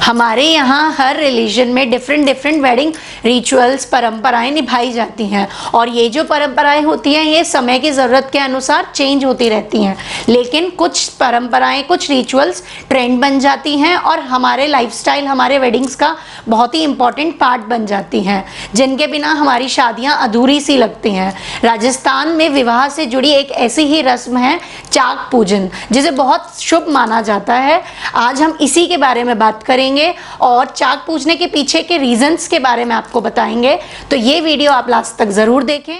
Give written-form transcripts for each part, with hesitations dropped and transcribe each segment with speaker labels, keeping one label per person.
Speaker 1: हमारे यहाँ हर रिलीजन में डिफरेंट डिफरेंट वेडिंग रिचुअल्स, परंपराएं निभाई जाती हैं और ये जो परंपराएं होती हैं ये समय की ज़रूरत के अनुसार चेंज होती रहती हैं, लेकिन कुछ परंपराएं, कुछ रिचुअल्स ट्रेंड बन जाती हैं और हमारे लाइफस्टाइल, हमारे वेडिंग्स का बहुत ही इम्पॉर्टेंट पार्ट बन जाती हैं, जिनके बिना हमारी शादियाँ अधूरी सी लगती हैं। राजस्थान में विवाह से जुड़ी एक ऐसी ही रस्म है चाक पूजन, जिसे बहुत शुभ माना जाता है। आज हम इसी के बारे में बात करेंगे और चाक पूजने के पीछे के रीजंस के बारे में आपको बताएंगे, तो ये वीडियो आप लास्ट तक ज़रूर देखें।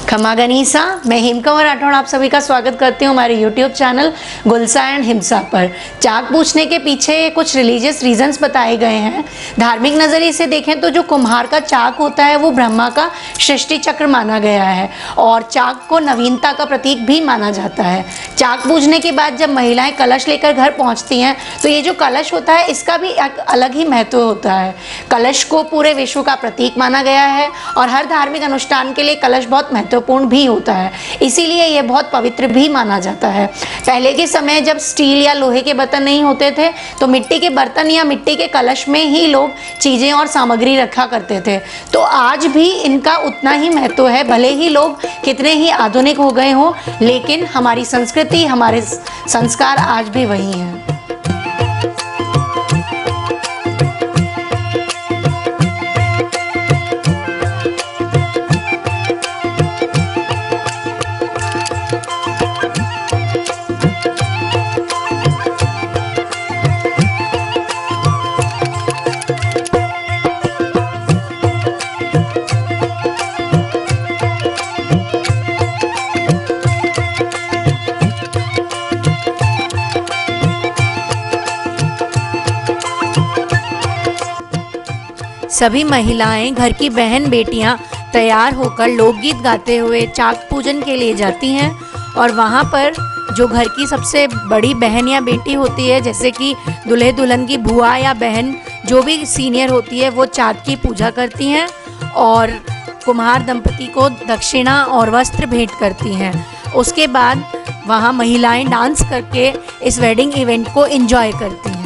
Speaker 1: खमा गनीसा, मैं हेमकंवर राठौड़ आप सभी का स्वागत करती हूँ हमारे YouTube चैनल गुलसा एंड हिमसा पर। चाक पूछने के पीछे कुछ रिलीजियस रीजंस बताए गए हैं। धार्मिक नज़रिए से देखें तो जो कुम्हार का चाक होता है वो ब्रह्मा का सृष्टि चक्र माना गया है और चाक को नवीनता का प्रतीक भी माना जाता है। चाक पूजने के बाद जब महिलाएं कलश लेकर घर पहुँचती हैं तो ये जो कलश होता है इसका भी एक अलग ही महत्व होता है। कलश को पूरे विश्व का प्रतीक माना गया है और हर धार्मिक अनुष्ठान के लिए कलश बहुत महत्वपूर्ण भी होता है, इसीलिए यह बहुत पवित्र भी माना जाता है। पहले के समय जब स्टील या लोहे के बर्तन नहीं होते थे तो मिट्टी के बर्तन या मिट्टी के कलश में ही लोग चीज़ें और सामग्री रखा करते थे, तो आज भी इनका उतना ही महत्व है। भले ही लोग कितने ही आधुनिक हो गए हों, लेकिन हमारी संस्कृति, हमारे संस्कार आज भी वही हैं। सभी महिलाएं, घर की बहन बेटियां तैयार होकर लोकगीत गाते हुए चाक पूजन के लिए जाती हैं और वहां पर जो घर की सबसे बड़ी बहन या बेटी होती है, जैसे कि दूल्हे दुल्हन की बुआ या बहन, जो भी सीनियर होती है, वो चाक की पूजा करती हैं और कुम्हार दंपति को दक्षिणा और वस्त्र भेंट करती हैं। उसके बाद वहां महिलाएं डांस करके इस वेडिंग इवेंट को एंजॉय करती हैं।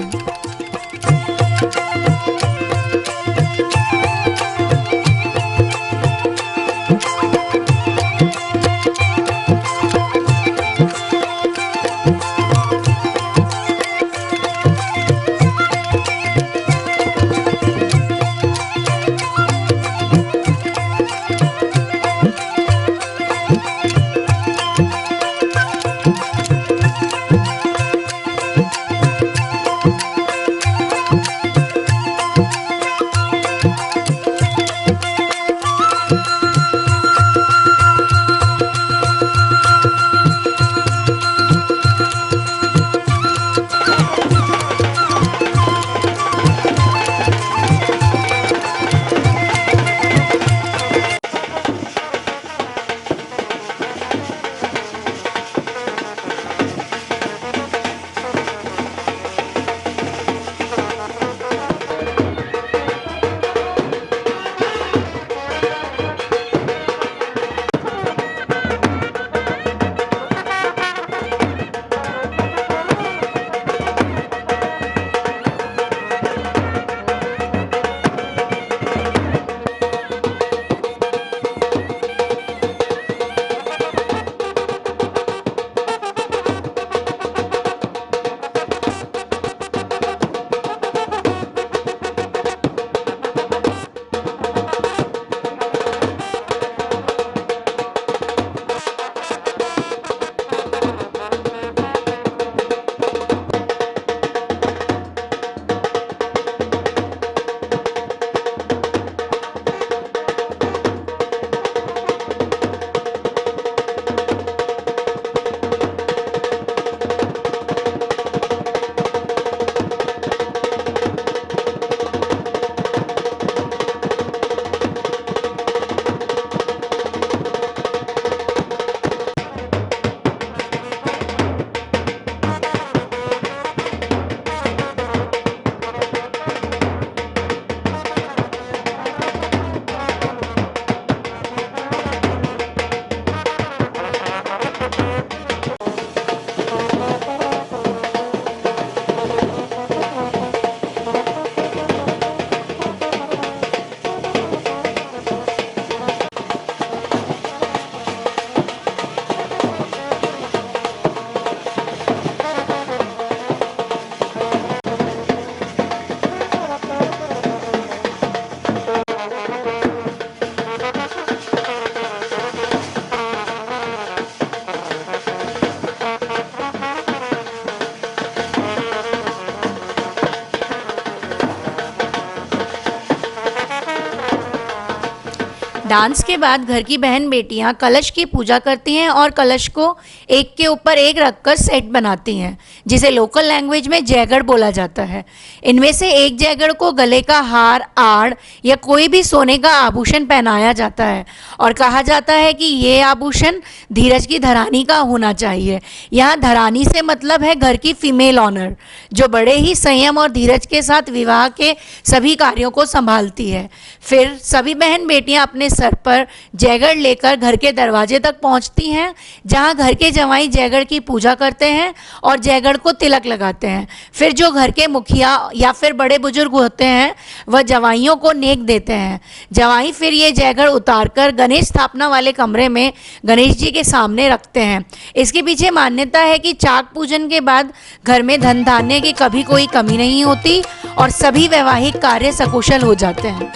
Speaker 1: डांस के बाद घर की बहन बेटियां कलश की पूजा करती हैं और कलश को एक के ऊपर एक रखकर सेट बनाती हैं, जिसे लोकल लैंग्वेज में जैगड़ बोला जाता है। इनमें से एक जैगड़ को गले का हार, आड़ या कोई भी सोने का आभूषण पहनाया जाता है और कहा जाता है कि ये आभूषण धीरज की धरानी का होना चाहिए। यहाँ धरानी से मतलब है घर की फीमेल ऑनर, जो बड़े ही संयम और धीरज के साथ विवाह के सभी कार्यों को संभालती है। फिर सभी बहन बेटियां अपने सर पर जैगड़ लेकर घर के दरवाजे तक पहुंचती हैं, जहां घर के जवाई जैगड़ की पूजा करते हैं और जैगड़ को तिलक लगाते हैं। फिर जो घर के मुखिया या फिर बड़े बुजुर्ग होते हैं वह जवाइयों को नेक देते हैं। जवाई फिर ये जैगड़ उतारकर गणेश स्थापना वाले कमरे में गणेश जी के सामने रखते हैं। इसके पीछे मान्यता है कि चाक पूजन के बाद घर में धन धान्य की कभी कोई कमी नहीं होती और सभी वैवाहिक कार्य सकुशल हो जाते हैं।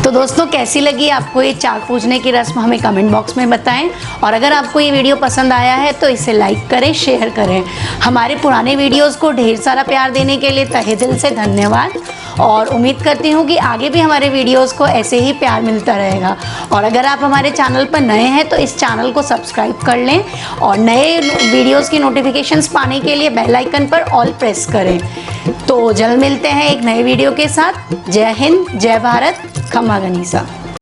Speaker 1: तो दोस्तों, कैसी लगी आपको ये चाक पूजने की रस्म, हमें कमेंट बॉक्स में बताएं। और अगर आपको ये वीडियो पसंद आया है तो इसे लाइक करें, शेयर करें। हमारे पुराने वीडियोस को ढेर सारा प्यार देने के लिए तहे दिल से धन्यवाद और उम्मीद करती हूँ कि आगे भी हमारे वीडियोस को ऐसे ही प्यार मिलता रहेगा। और अगर आप हमारे चैनल पर नए हैं तो इस चैनल को सब्सक्राइब कर लें और नए वीडियोस की नोटिफिकेशंस पाने के लिए बेल आइकन पर ऑल प्रेस करें। तो जल्द मिलते हैं एक नए वीडियो के साथ। जय हिंद, जय भारत, खमा गनीसा।